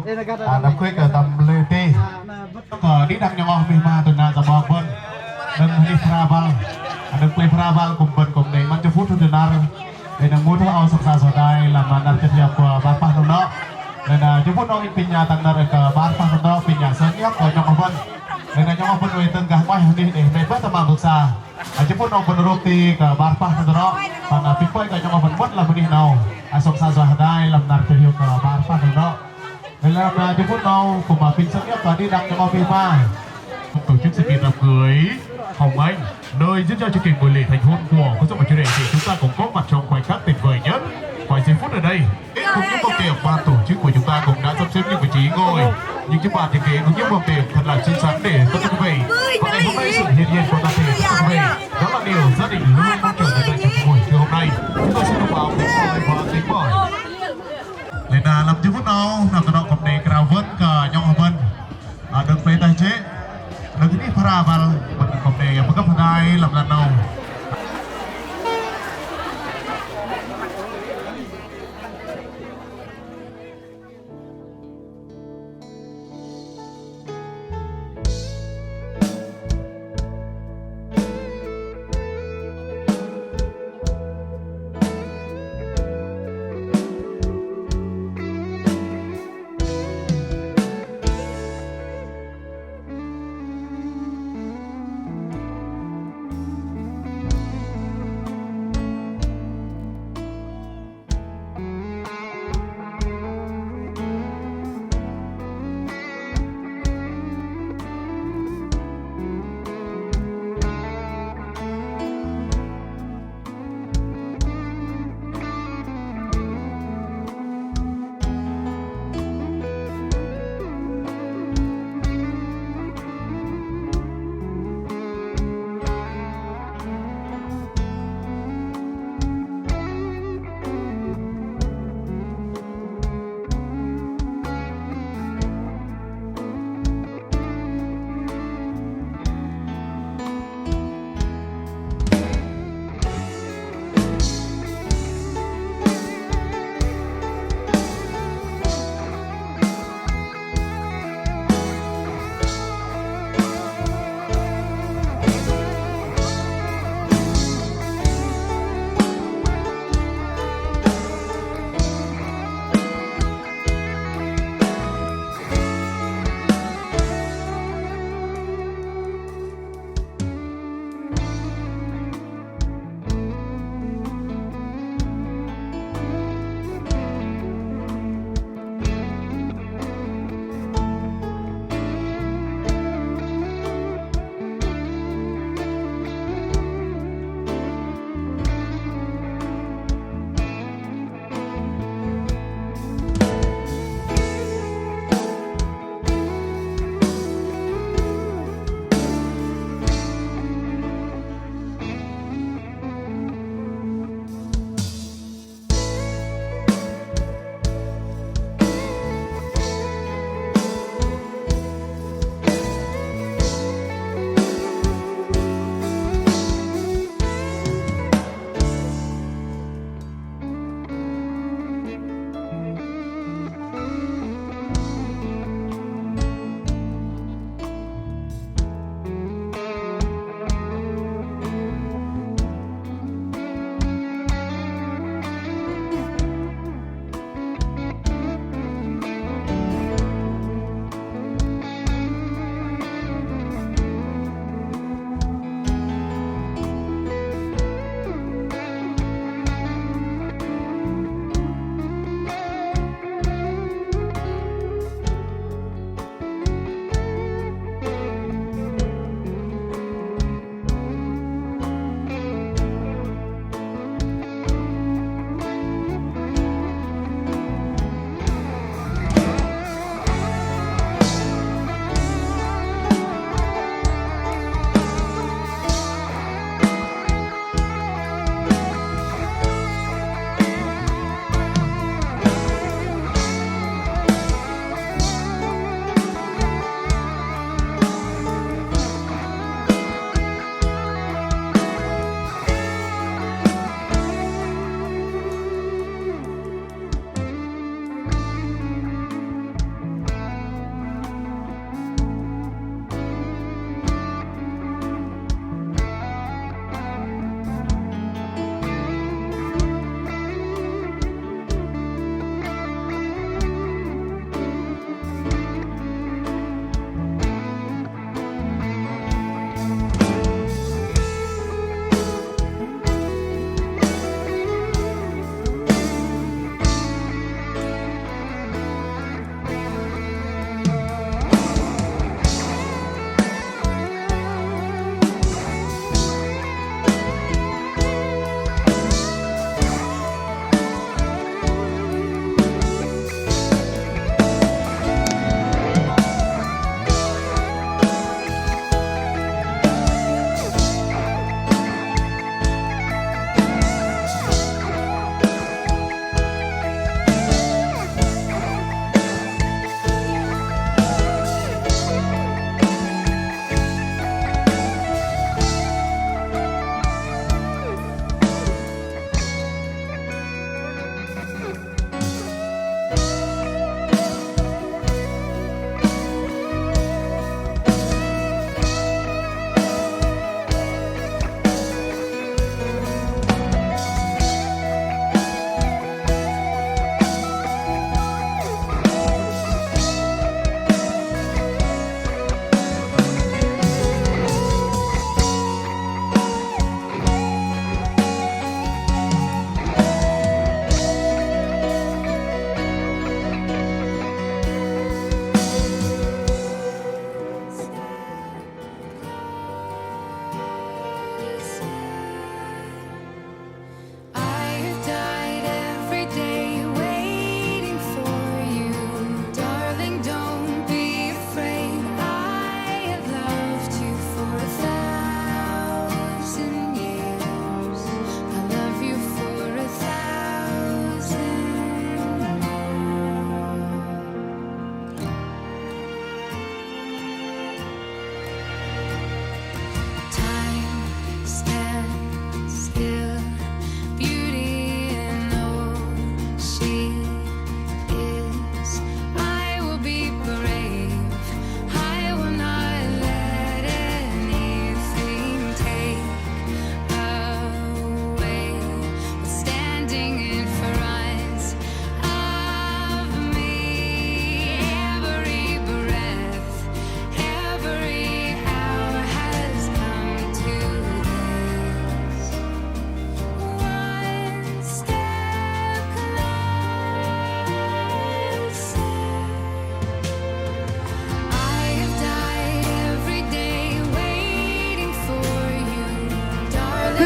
đập quê ở tầm lê tê cờ đi đăng nhau mình mà từ nào giờ bò vân đừng đi travel đừng play travel cùng vân cùng này mang cho phút từ nào để đừng muốn theo sập sà sờ đai làm mà đặt chân của ba pa trong đó nên là chúng phút đó pinya tăng ra ke ba pa trong đó pinya sơn nhấp ở trong vân nên là trong vân về từng cái quay đi để về bớt tầm bực xa chúng phút đó vân roti ke ba pa trong đó còn pin quay cái trong vân bớt là bên nào sập sà sờ đai làm đặt chân ke ba pa trong đó nên là chúng phút đó cùng mà pin sơn nhấp và đi đăng trong FIFA tổ chức sự kiện đám cưới Hồng Anh nơi diễn ra chương trình buổi lễ thành hôn của các dòng chủ đề thì chúng ta cùng có mặt trong khoảnh khắc tuyệt vời nhất vài giây phút ở đây cùng những bông tiệc ban tổ chức của chúng ta cũng đã sắp xếp những vị trí ngồi những chiếc bàn thiết kế cùng những bông tiệc thật là xinh xắn để tất cả quý vị và ngày hôm nay sự hiện diện của toàn thể tất cả quý vị đó là điều gia đình luôn mong chờ đợi trong buổi trưa hôm nay chúng tôi xin thông báo với mọi người và tính mỏi lên là làm chữ phút nào nằm từ đó cầm đề cào vớt cả nhau vân được về tài chế được ini Paraval mình cầm đề một cấp hai làm lần đầu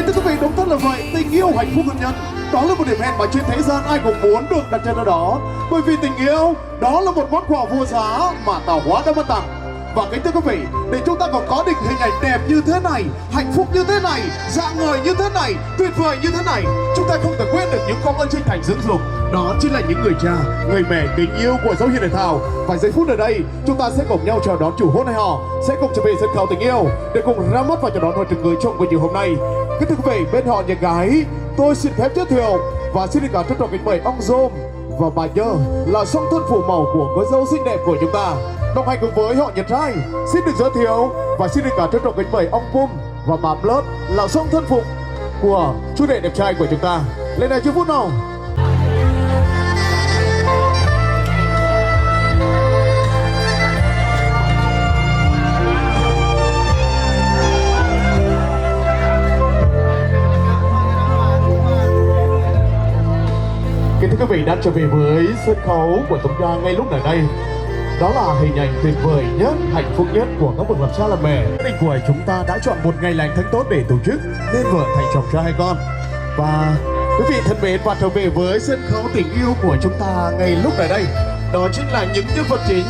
Kính thưa quý vị, đúng thật là vậy, tình yêu hạnh phúc hôn nhân đó là một điểm hẹn mà trên thế gian ai cũng muốn được đặt chân ở đó. Bởi vì tình yêu đó là một món quà vô giá mà tạo hóa đã ban tặng. Và kính thưa quý vị, để chúng ta còn có được hình ảnh đẹp như thế này, hạnh phúc như thế này, rạng ngời như thế này, tuyệt vời như thế này, chúng ta không thể quên được những công ơn chân thành dưỡng dục. Đó chính là những người cha, người mẹ kính yêu của dấu Hiền Đại Thảo. Và giây phút ở đây, chúng ta sẽ cùng nhau chào đón chủ hôn hai họ sẽ cùng trở về sân khấu tình yêu để cùng ra mắt và chào đón hội trường người chồng của chiều hôm nay. Kính thưa quý vị, bên họ nhà gái, tôi xin phép giới thiệu và xin được cảm trân trọng kính mời ông Dôm và bà Nhơ là song thân phụ mẫu của cô dâu xinh đẹp của chúng ta. Đồng hành cùng với họ nhà trai, xin được giới thiệu và xin được cảm trân trọng kính mời ông Pum và bà Blot là song thân phụ của chú rể đẹp trai của chúng ta. Lên này chưa phút nào. Kính thưa quý vị, đã trở về với sân khấu của chúng ta ngay lúc này đây. Đó là hình ảnh tuyệt vời nhất, hạnh phúc nhất của các bậc làm cha làm mẹ. Gia đình của chúng ta đã chọn một ngày lành tháng tốt để tổ chức nên vợ thành chồng cho hai con. Và quý vị thân mến, và trở về với sân khấu tình yêu của chúng ta ngay lúc này đây, đó chính là những nhân vật chính,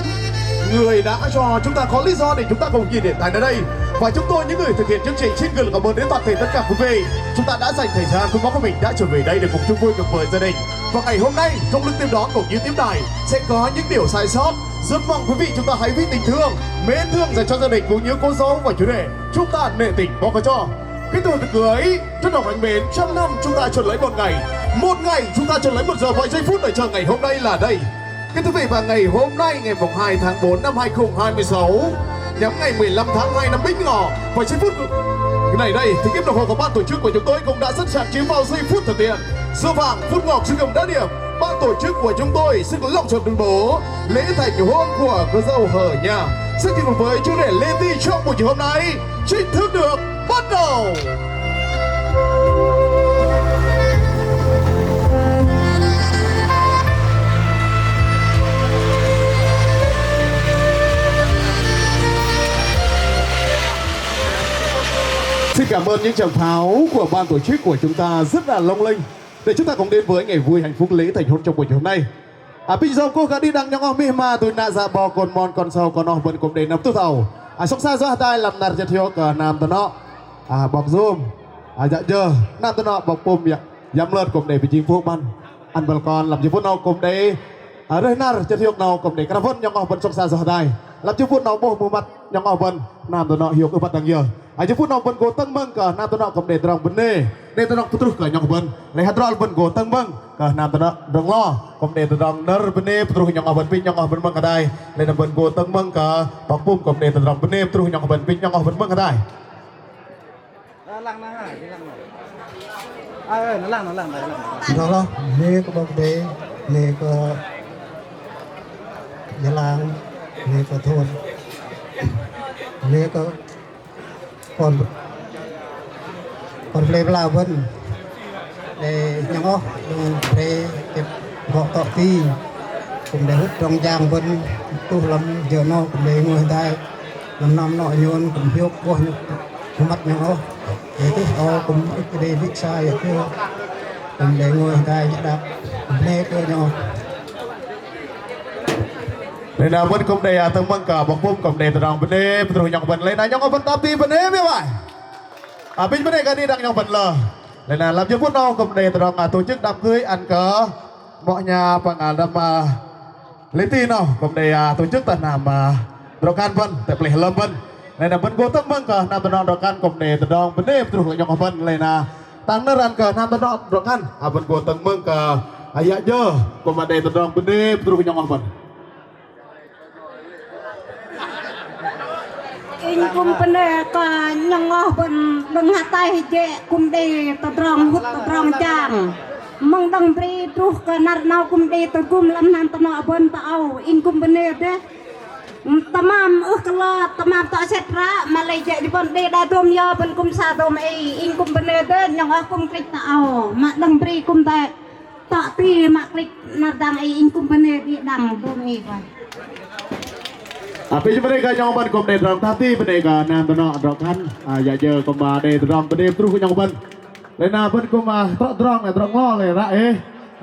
người đã cho chúng ta có lý do để chúng ta cùng nhìn hiện tại nơi đây. Và chúng tôi, những người thực hiện chương trình, xin gửi lời cảm ơn đến toàn thể tất cả quý vị. Chúng ta đã dành thời gian cùng bác của mình đã trở về đây để cùng chung vui cùng với gia đình. Và ngày hôm nay, trong lúc tiếp đón cũng như tiếp đài sẽ có những điều sai sót. Rất mong quý vị chúng ta hãy vì tình thương, mến thương dành cho gia đình cũng như cô dâu và chú rể, chúng ta nể tình bỏ qua cho. Cái tuổi cưới, trân trọng anh mến, 100 năm chúng ta chờ lấy một ngày chúng ta chờ lấy 1 giờ. Và giây phút để chờ ngày hôm nay là đây. Kính thưa quý vị, và ngày hôm nay ngày 2 tháng 4 năm 2026 nhắm ngày 15 tháng 2 năm Bính Ngọ, và giây phút này đây thì kiếp đồng hồ của ban tổ chức của chúng tôi cũng đã sẵn sàng chiếm vào giây phút thực hiện. Giờ vàng phút ngọc xin cầm đá điểm, ban tổ chức của chúng tôi xin có lòng trọng tuyên bố lễ thành hôn của cô dâu hở nhà sẽ cùng với chú rể Lê Ti trong buổi chiều hôm nay chính thức được bắt đầu. Xin cảm ơn những tràng pháo của ban tổ chức của chúng ta rất là long lanh để chúng ta cùng đến với ngày vui hạnh phúc lễ thành hôn trong buổi chiều hôm nay. Bây giờ cô gái đi đăng nhong mi mà tôi nạ ra bò con mon con sau con ông vẫn cùng đến nắm tu thầu. Song xa do tai làm nạt giật hiếu cả nam tơ nọ. Bọc zoom. Dạ chờ nam tơ nọ bọc pum ya. Dám lợt cùng để vị chính phủ ban. Ăn bal con làm chữ phút nào cùng để rơi nar giật hiếu nào cùng để cái vân nhong ông vẫn song xa do tai. Làm chữ phút nào bố mù mặt nhong ông vẫn nam tơ nọ hiếu cứ bắt đằng giờ. Aja pun nak go tang bang ka na tanok kom de drang bene de tanok putrus ka nyong ban le hadral ban go tang bang ka na tanok drang lo kom de drang ner bene putrus nyong aban pin nyong aban bang kadai le na ban go tang bang ka pakpum kom de drang bene putrus nyong aban pin nyong aban bang kadai lang na ha lang na đó lo lê có bọc đế lê có nhà làng lê có thôn lê có còn lê là vân để nhỏ để họ tọt ti cũng để hút trong giang vân tu làm giờ nó cũng để ngồi đây làm năm nọ nhon cũng hiếu qua nhục mắt nhỏ để cái họ cũng cái đây biết sai vậy chứ cũng để ngồi đây đạp lê cơ nhỏ để nào vẫn cùng để tầng băng cả bọc bom cùng để drang bene putrus nyong ban le na nyong aban tapi bene me bai. Bên bên này cái đi đang nhong bật lờ đây là làm cho phút nào cùng để drang tổ chức đám cưới ăn cờ mọi nhà bằng đám lấy tin nào cùng để tổ chức tận làm drogan vân tại plei lâm vân đây là vẫn cố tầng băng cả nam tận drogan cùng để drang bene putrus nyong ban đây là tăng nơi ăn cờ nam tận drogan vẫn cố tầng băng cả ayah je cùng để drang bene putrus nyong ban. In kum pene ka nyongoh ben deng hatai je kum de tadrong hut tadrong jang mong dang pri truh ka narnau kum de kum lam nam tano ben tau in kum pene de tamam kala tamam ta setra malai je di bon de da dom ya ben kum sa dom in kum pene de nyongoh kum klik tau mak dang pri kum ta ta ti mak klik nardang in kum pene di dang dom ba. Bên mereka nyong ban kom de drang tati mereka nam tano drokan ya je kom de drang bene putrus nyong ban lên nào bên cô mà tròn lo này ra ê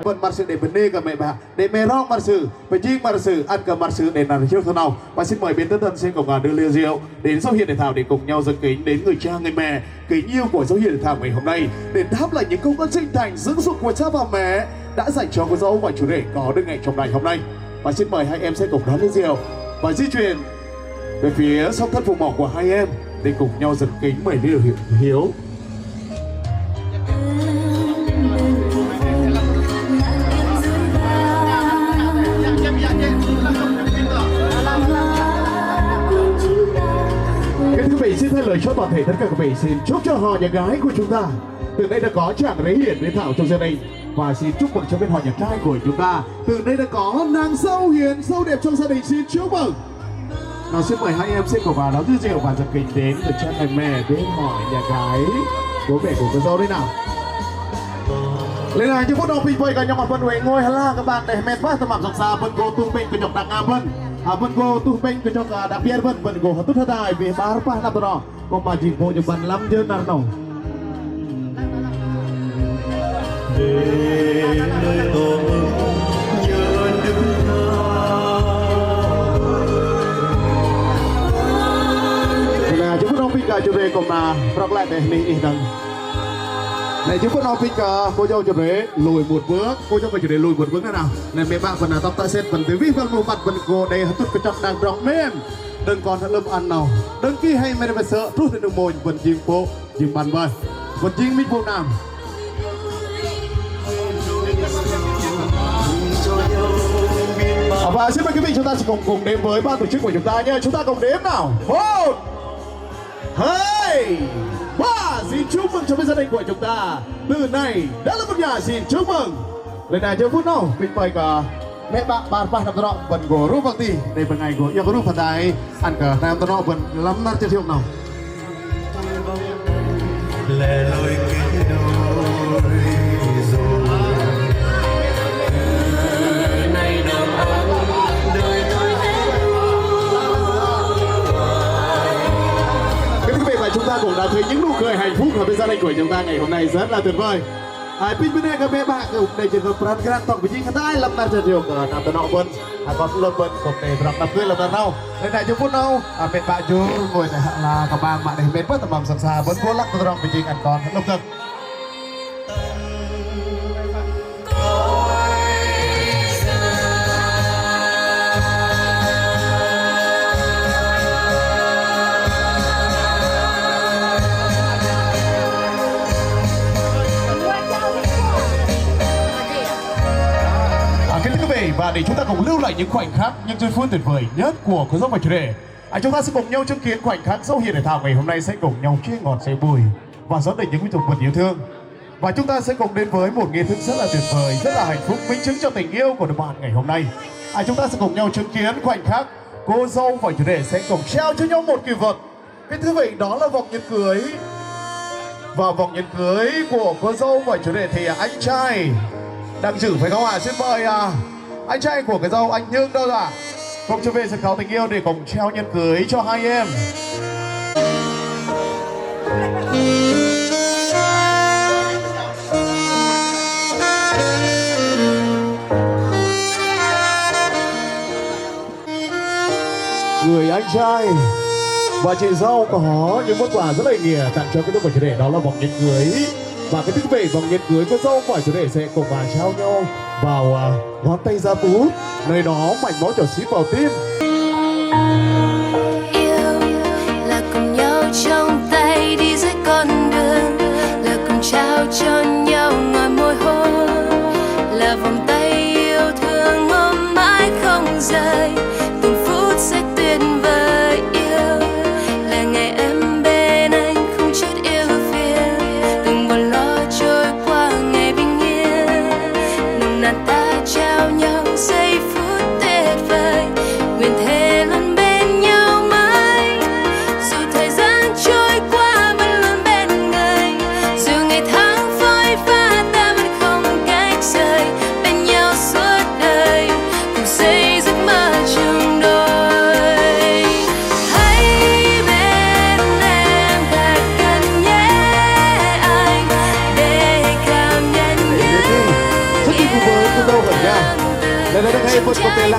bên mặt sự để bên đi cả mẹ bà để mẹ rong mặt sự bên chiên mặt sự ăn cả mặt sự để làm trước thế nào và xin mời bên tất thân xin cùng đưa ly rượu đến dấu hiện để thảo để cùng nhau dâng kính đến người cha người mẹ kính yêu của dấu hiện để thảo ngày hôm nay để đáp lại những công ơn sinh thành dưỡng dục của cha và mẹ đã dành cho cô dâu và chủ rể có được ngày trong ngày hôm nay và xin mời hai em sẽ cùng đón ly rượu và di chuyển về phía song thân phụ mẫu của hai em để cùng nhau dâng kính mời ly hiếu. Quý vị xin thay lời cho toàn thể tất cả quý vị xin chúc cho họ nhà gái của chúng ta từ đây đã có chàng rể hiền với thảo trong gia đình và xin chúc mừng cho bên họ nhà trai của chúng ta từ đây đã có nàng dâu hiền dâu đẹp trong gia đình xin chúc mừng. Nào xin mời hai em sẽ cùng vào đón rượu và dâng kính đến người cha người mẹ bên họ nhà gái bố mẹ của cô dâu đấy nào. Lên này cho phút đầu bình vơi cả nhau mà phân huệ ngôi hala các bạn để mệt quá tầm ẩm dọc xa phân cô tung bình của nhọc đặc nga vân phân cô tung bình của nhọc đặc biệt vân phân cô tốt thật đại vì ba ba năm đó còn mà chỉ bộ cho bạn lắm chứ nào nào là chúng tôi bình cả chủ đề cùng là rắc lại để mình ý rằng này chúng con phi cờ cô dâu chuẩn bị lùi một bước cô dâu phải chuẩn bị lùi một bước thế nào này mấy bạn phần nào tóc ta xét phần từ vi phần một mặt phần cô đây hết cái trong đang rong men đừng còn thật lâm ăn nào đừng khi hay mấy phải sợ rút từ đường môi phần chiên phố chiên bàn bơi phần chiên mít phố nam và xin mời quý vị chúng ta sẽ cùng đến với ban tổ chức của chúng ta nhé chúng ta cùng đếm nào 1 2 3 xin chúc mừng cho gia đình của chúng ta từ này đã là một nhà xin chúc mừng lên này cho phút nào mình mời cả mẹ bạn bạn năm đó vẫn có rút vang tì đây phần ngày của yêu có rút phần đại ăn cả nam đó vẫn lắm năm chưa thiệu nào lẻ loi kết đôi rồi nay đầm ấm đời tôi hết và chúng ta cũng đã thấy những nụ cười hạnh phúc ở bên gia đình của chúng ta ngày hôm nay rất là tuyệt vời. Pin bên đây các bé bạn cũng đây chỉ có peran peran tóc với những cái làm nam được nam tân nọ bên còn lâm bên cũng để làm nam tươi làm tân đâu. Đây này chúng phút đâu bên bạn chú ngồi là các bạn này bên bất tầm sẵn sàng vẫn cố lắc tân nọ với những anh còn lâm tân. Và để chúng ta cùng lưu lại những khoảnh khắc, những giây phút tuyệt vời nhất của cô dâu và chủ đề, chúng ta sẽ cùng nhau chứng kiến khoảnh khắc dâu hiền để thảo ngày hôm nay sẽ cùng nhau chia ngọt say bùi và đón đầy những dục vật yêu thương. Và chúng ta sẽ cùng đến với một nghi thức rất là tuyệt vời, rất là hạnh phúc, minh chứng cho tình yêu của đôi bạn ngày hôm nay. Chúng ta sẽ cùng nhau chứng kiến khoảnh khắc cô dâu và chủ đề sẽ cùng trao cho nhau một kỳ vật. Cái thứ vậy đó là vòng nhẫn cưới. Và vòng nhẫn cưới của cô dâu và chủ đề thì anh trai đang giữ phải không ạ? Xin mời anh trai của cái dâu anh Nhương đâu ạ? Cùng trở về sân khấu tình yêu để cùng treo nhẫn cưới cho hai em. Người anh trai và chị dâu có những món quà rất là ý nghĩa tặng cho cái đôi vợ chủ đề, đó là vòng nhẫn cưới. Và cái thứ về vòng nhẫn cưới cô dâu và chủ đề sẽ cùng bà trao nhau vào ngón tay ra cú, nơi đó mảnh máu trào xí vào tim. Yêu là cùng nhau trong tay đi dưới con đường, là cùng trao cho nhau ngòi môi hôn, là vòng tay yêu thương ôm mãi không rời, từng phút sẽ tuyệt vời. Yêu là ngày em bên anh không chút yêu phiền, từng buồn lo trôi qua ngày bình yên, nồng nàn ta trao nhau giây phút tuyệt vời, nguyện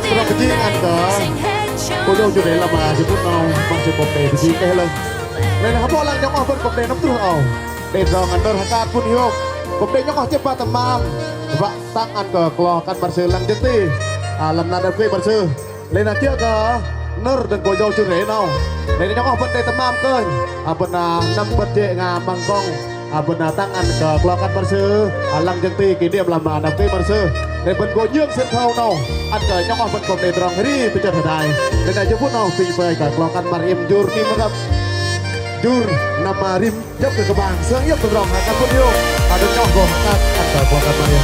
tặng trong cái chiếc anh cờ cô dâu chủ đề là mà chỉ phút nào bằng sự cột đề thì chỉ cái lên đây là hấp lang nhóm phân cột đề nắm tu ẩu để rong anh đơn hàng pun hiu cột đề nhóm cepat temam và tăng anh cờ clo kan barse lang jeti làm nada quê barse lên là kia cờ nơ dan cô dâu chủ đề nào đây nhóm phân đề temam cơn bên năm bật trệ ngà bằng con bên tăng anh cờ clo kan barse lang jeti kỷ niệm làm nada quê barse để bên cô nhương sân khấu nào anh cờ nhóm phân cột đề rong đi bây giờ thời đại đây là phút nào pin phơi cả clo kan mariam jur ni merap jur nama rim jab ke kebang seung yep berong akan video ada contoh kan ada bukan Maria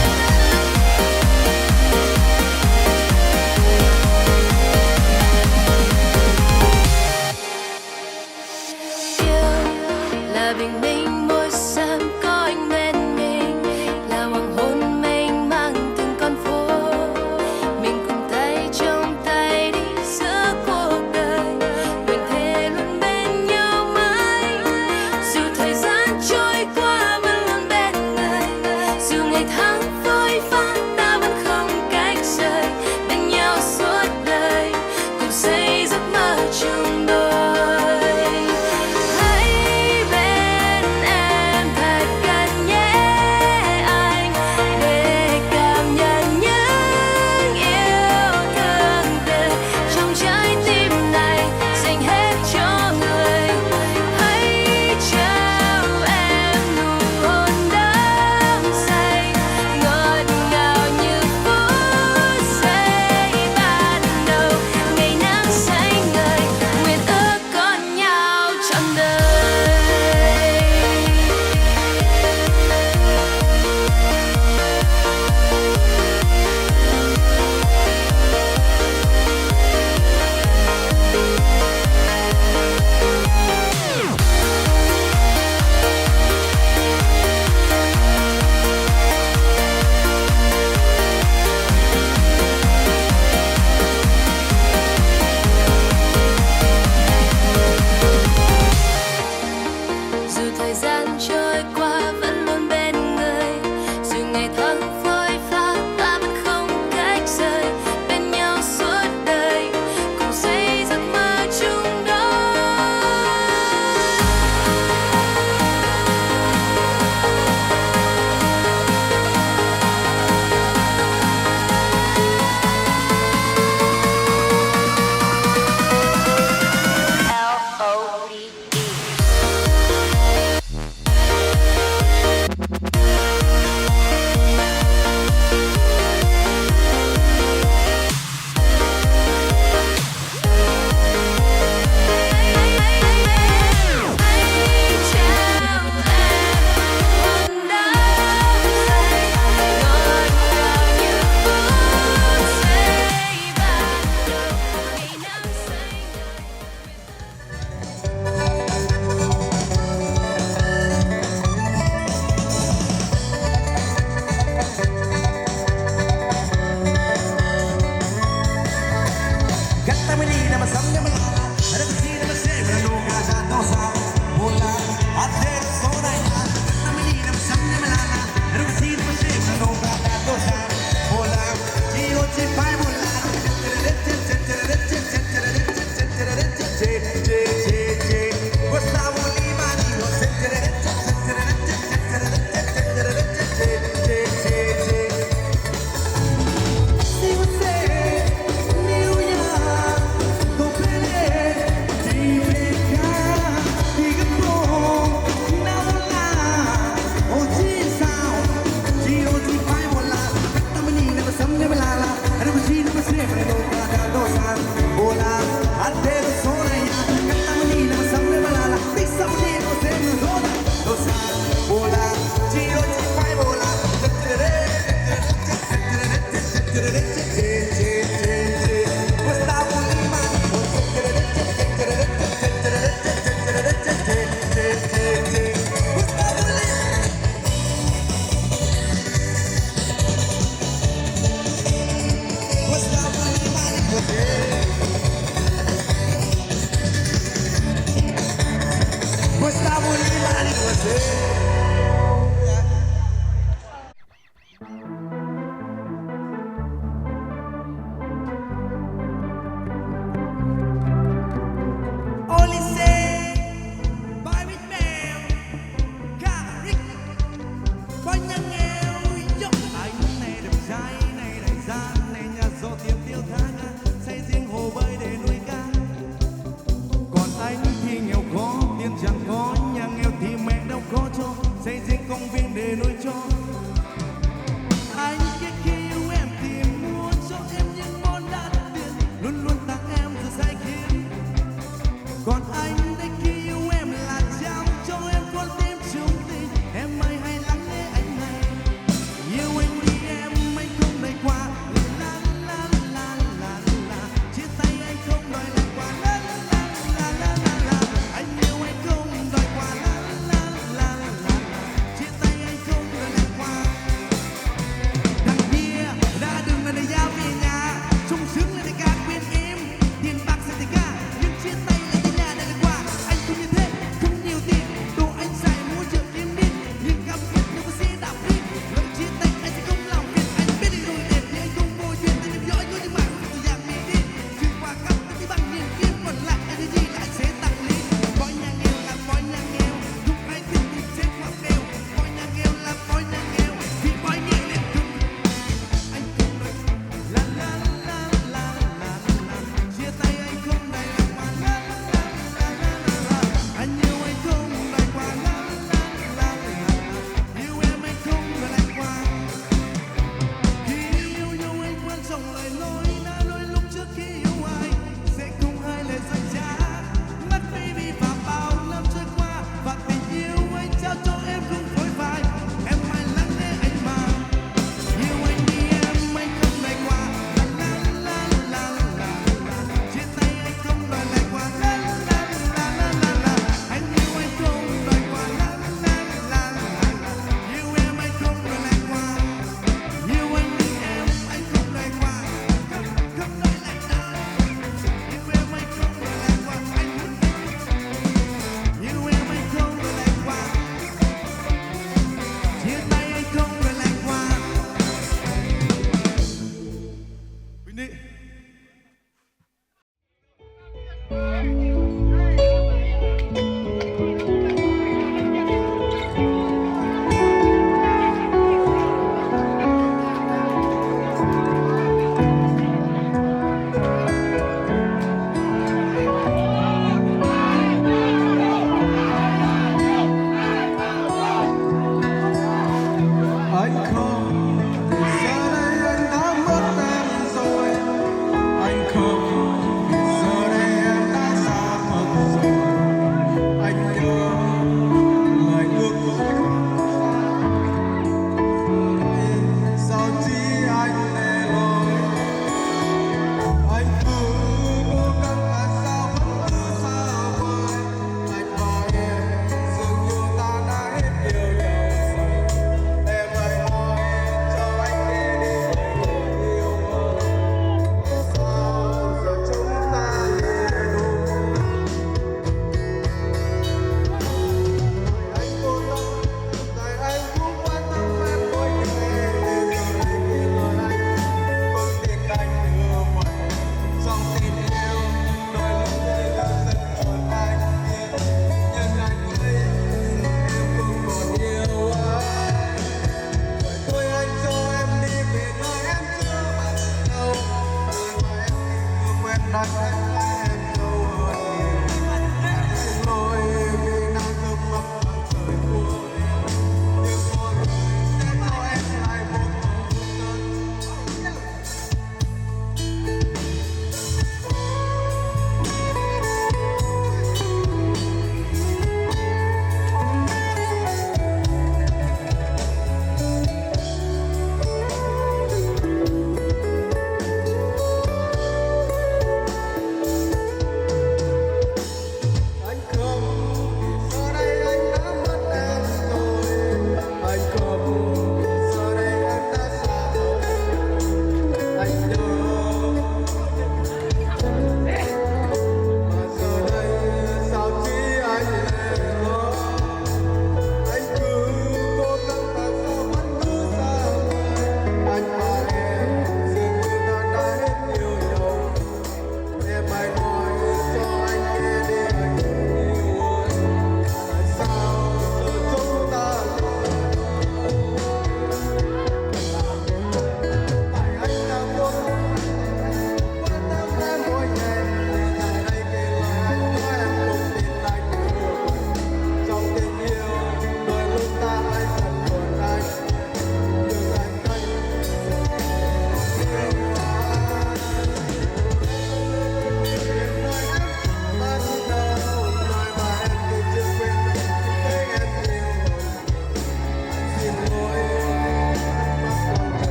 là bình minh môi xanh có anh bên mình là hoàng hôn mênh mang từng con phố mình cùng tay trong tay đi giữa cuộc đời mình thề luôn bên nhau mãi dù thời gian trôi qua vẫn luôn bên người dù ngày tháng phôi pha ta vẫn không cách rời bên nhau suốt đời cùng xây giấc mơ chung đôi.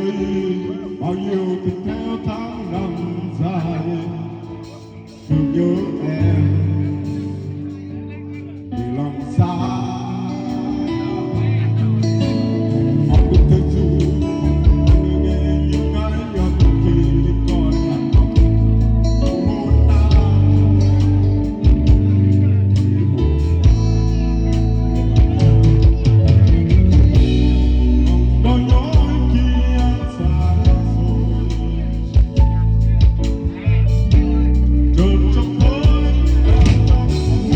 ơi bao nhiêu tình theo tháng năm dài thương nhớ em vì lòng xa họ cũng thấy dù nghe những ai nhận khi còn lặng ngóng hôn ta đôi lối kia xa rồi chợt trong tối em trong phòng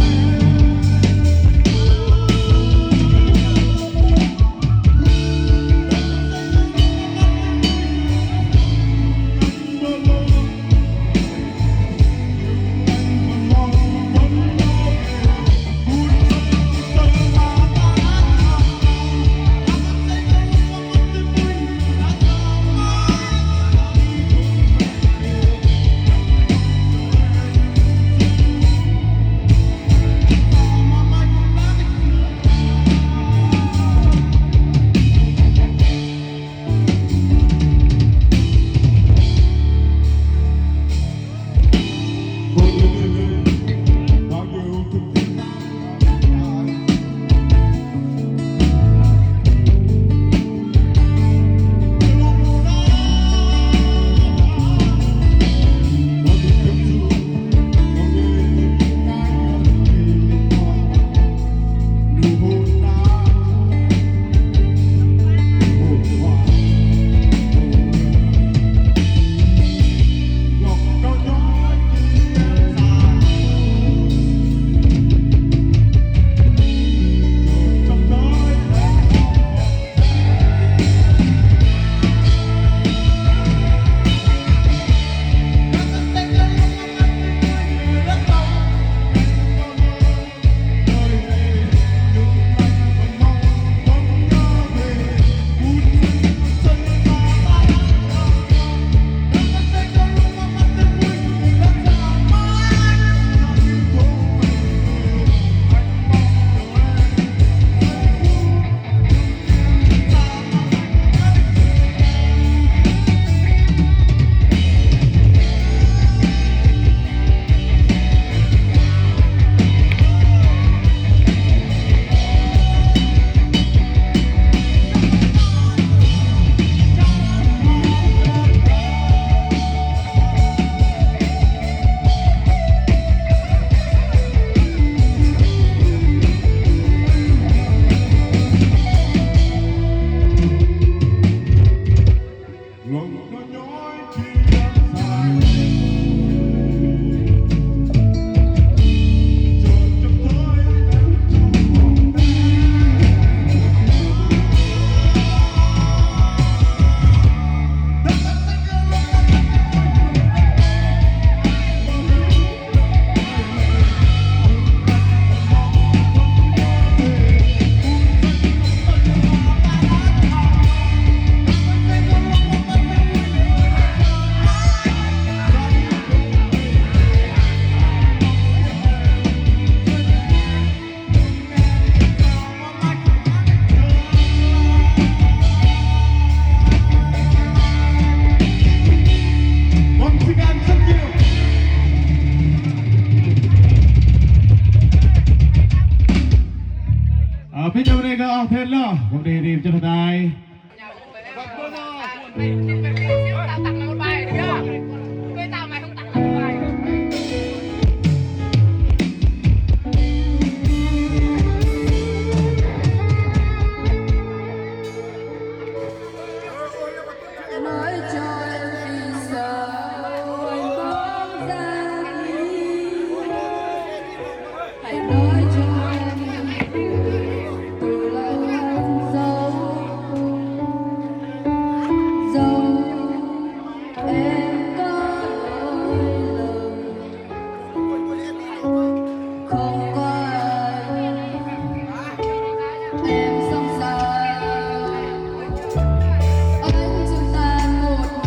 พี่เจ้าเด็กก็ออกเพลงแล้วผมดีดีจะทาย tao tặng mày một bài được chưa? Tôi tao mày không tặng mày một bài. Nói cho em vì sao anh bỏ ra đi. Hãy nói cho em từ lâu em giấu em có lỗi lầm, không có ai em sống xa anh chúng ta một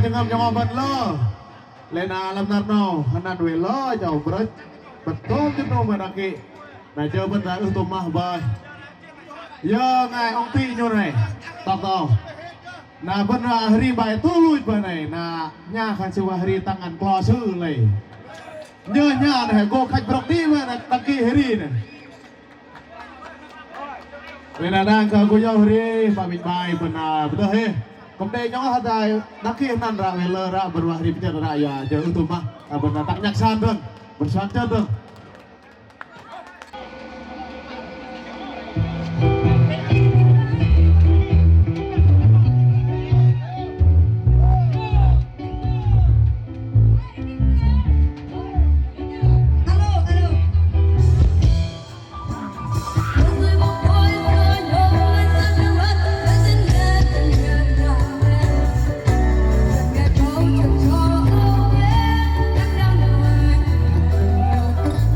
jangan jangan lo. Lena alam narno, hanan welo jauh berat. Betul jenuh menaki. Nah jauh berat untuk mah bay. Ya ngai ong ti nyo này. Tao tao. Nah benar hari bay tului bay này. Nah nya kan siwa hari tangan klo sư này. Nhớ nya này cô khách brok đi mà đăng ký hari này. Bên đang cơ cô nhau hari pamit bay benar betul he. Kemudian yang ada nakir nan ra velera berwahri bicara raya jauh itu mah benar tak nyaksan dong bersantai dong. Hãy subscribe cho kênh Ghiền Mì Gõ để không bỏ lỡ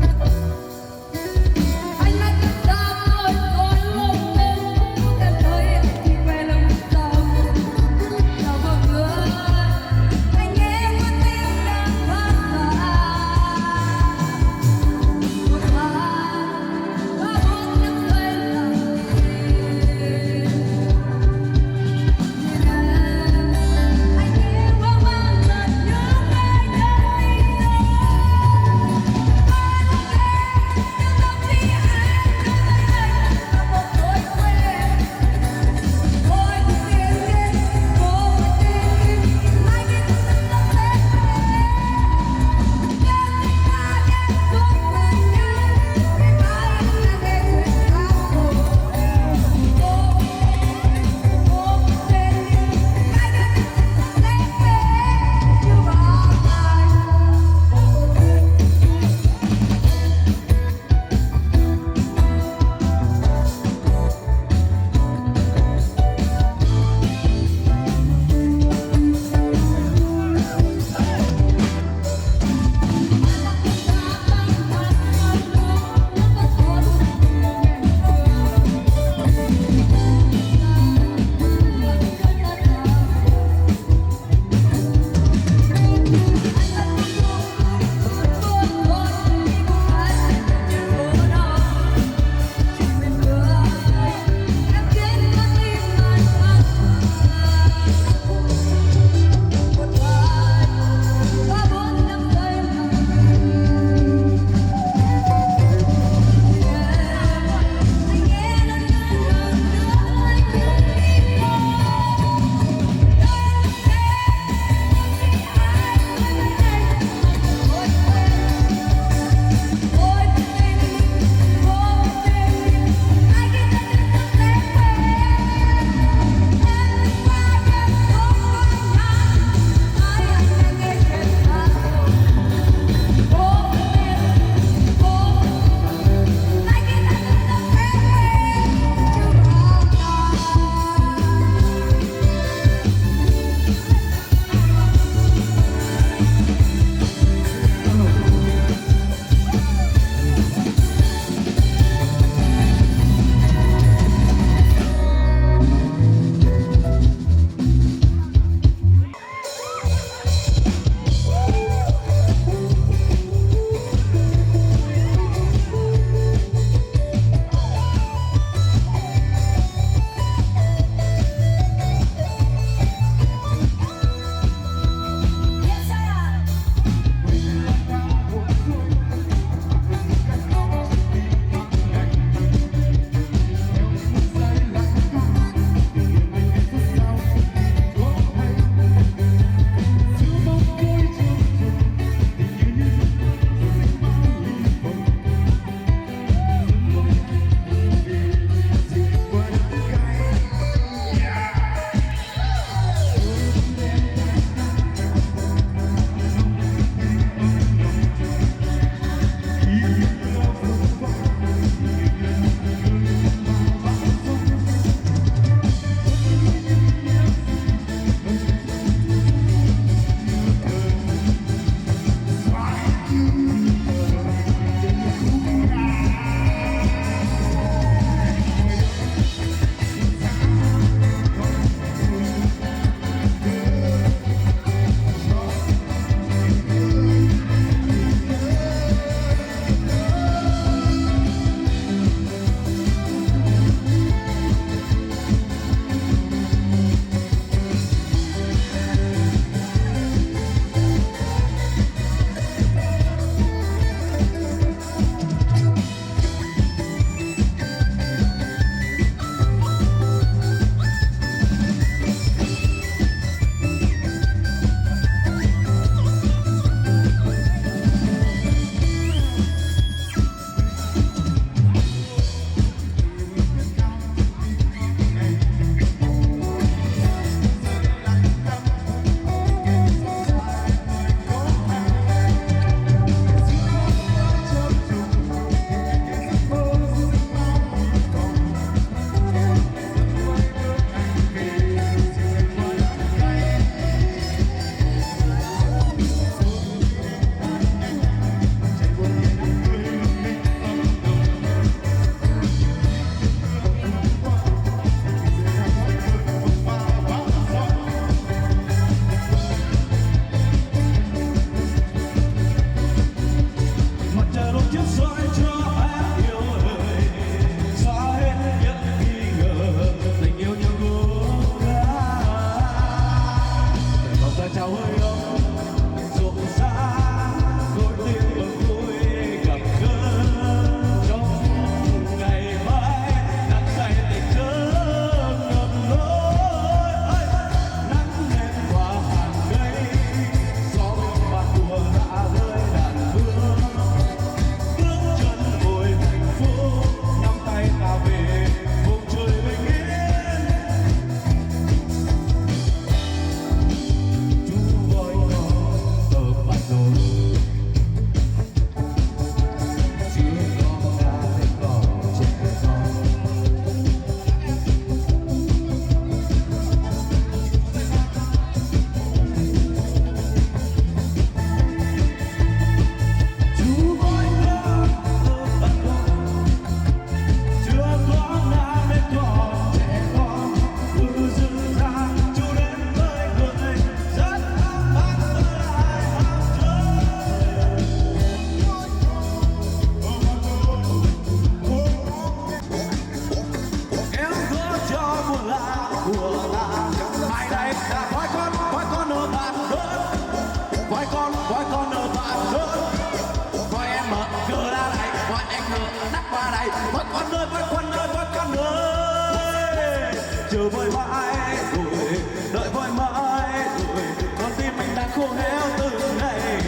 vơi mãi rồi, đợi vơi mãi rồi, con tim mình đang khô héo từ ngày.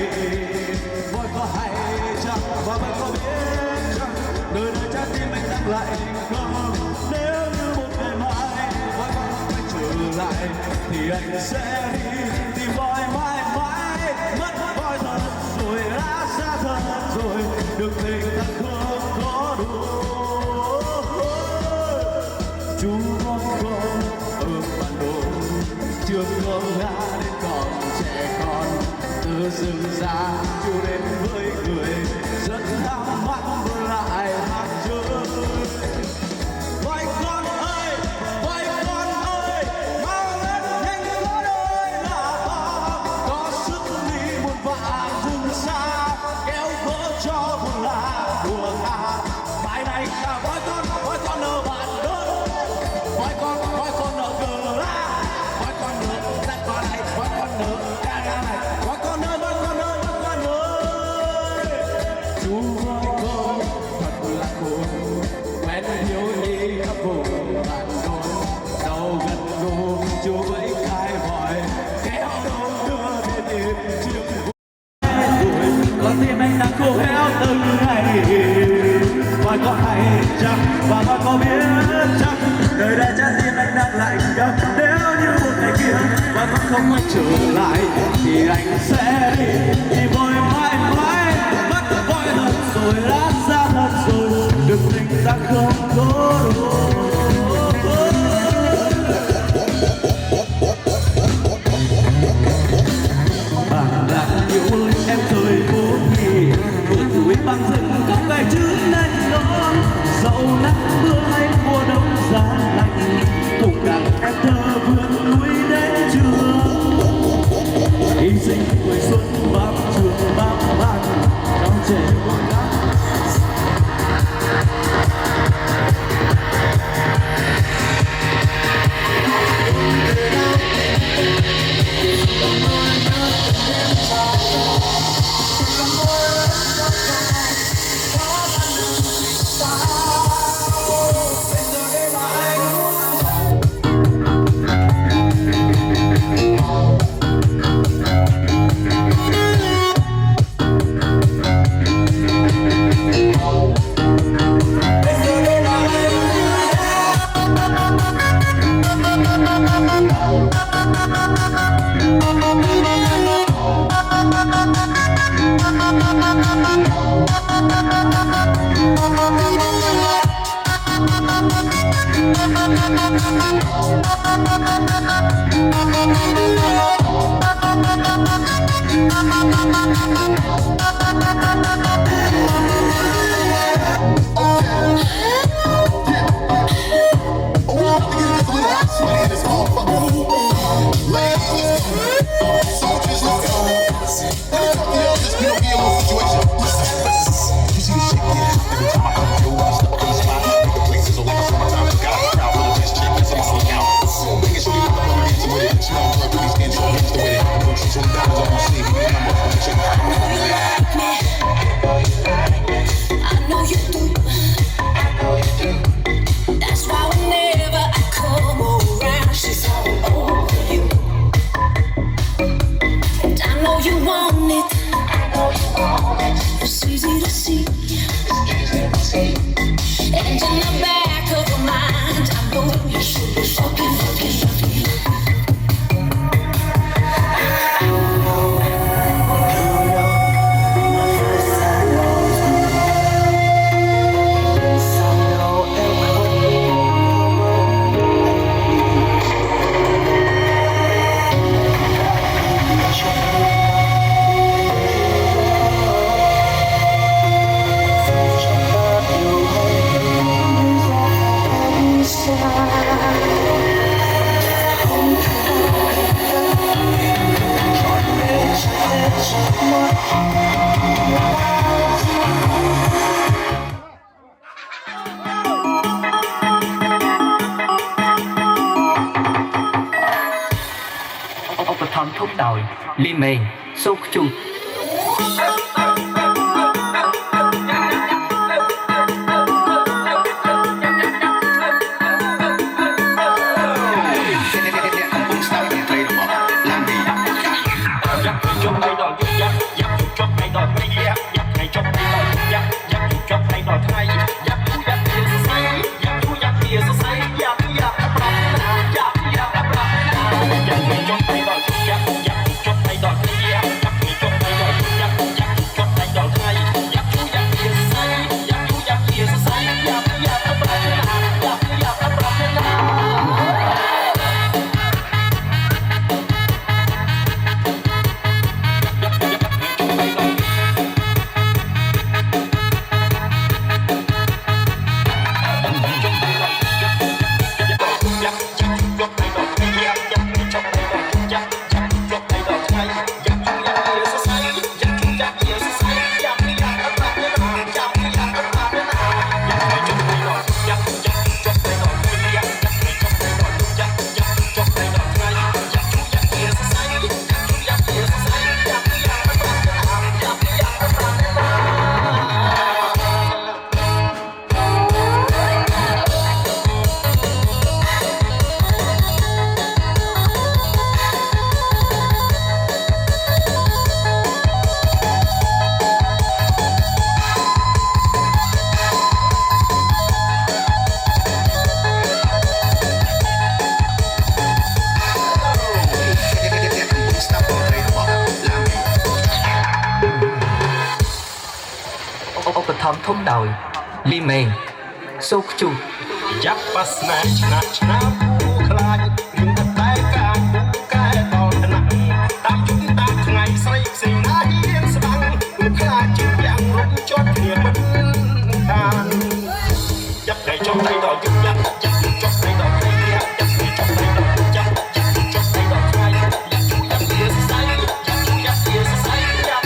Voi có hay chăng và voi có biết chăng, đời đời trái tim mình đang lạnh không? Nếu như một ngày mai voi không quay trở lại thì anh sẽ đi tìm voi mãi mãi. Mất voi thật rồi, đã xa thật rồi, được tình ta không có đủ. Chú voi con ở bản đồ trường ngơ ngã đến còn trẻ con, từ rừng già chú đến với người rất ham mắt lại ham chơi. Voi con ơi, voi con ơi, mau lên nhanh có đôi là to, có sức đi muôn vạn vùng xa, kéo vỡ cho buồn là đùa tha. Bài này là voi con ở bản đôi, voi con ở cờ la, voi con ở ra con này, voi con ở ca ra này, voi con ơi, voi con ơi, voi con ơi. Chú voi con thật là khôn, quen hiếu đi khắp vùng bản đồi, đâu gần gù chú với khai vòi, kéo đâu đưa đến im chiếc con tim anh đang khô héo từng ngày. Voi có hay chăng và voi có biết chăng, đời đã trái tim anh đang lạnh ngắt. Nếu như một ngày kia voi con không quay trở lại thì anh sẽ đi voi mãi mãi. Mất voi thật rồi, đã xa thật rồi, được tình ta không có đủ. Bản lạc yêu ơi em thời vô nhì, vừa tuổi băng rừng có vẻ chữ nên non, dẫu nắng mưa hay mùa đông giá lạnh, cùng đàn em thơ vươn núi đến trường. Hy sinh tuổi xuân bám trường bám bạn, non trẻ vội lắm. thuốc đòi li mề sốt chu. មធំដោយលីមេងសូខ្ជូ Giáp bắt nè chna phu khai riêng thật tay cả phu cái đòn nặng tam chúng ta ngày say xì na hiên sang phu khai chịu dạng rung chót hiền bất tàn giáp này trong tay đòi giúp giáp trong tay đòi tay giáp này trong tay đòi giáp trong tay đòi khai giáp chú giáp kia say giáp chú giáp kia say giáp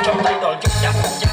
trong tay đòi chút giáp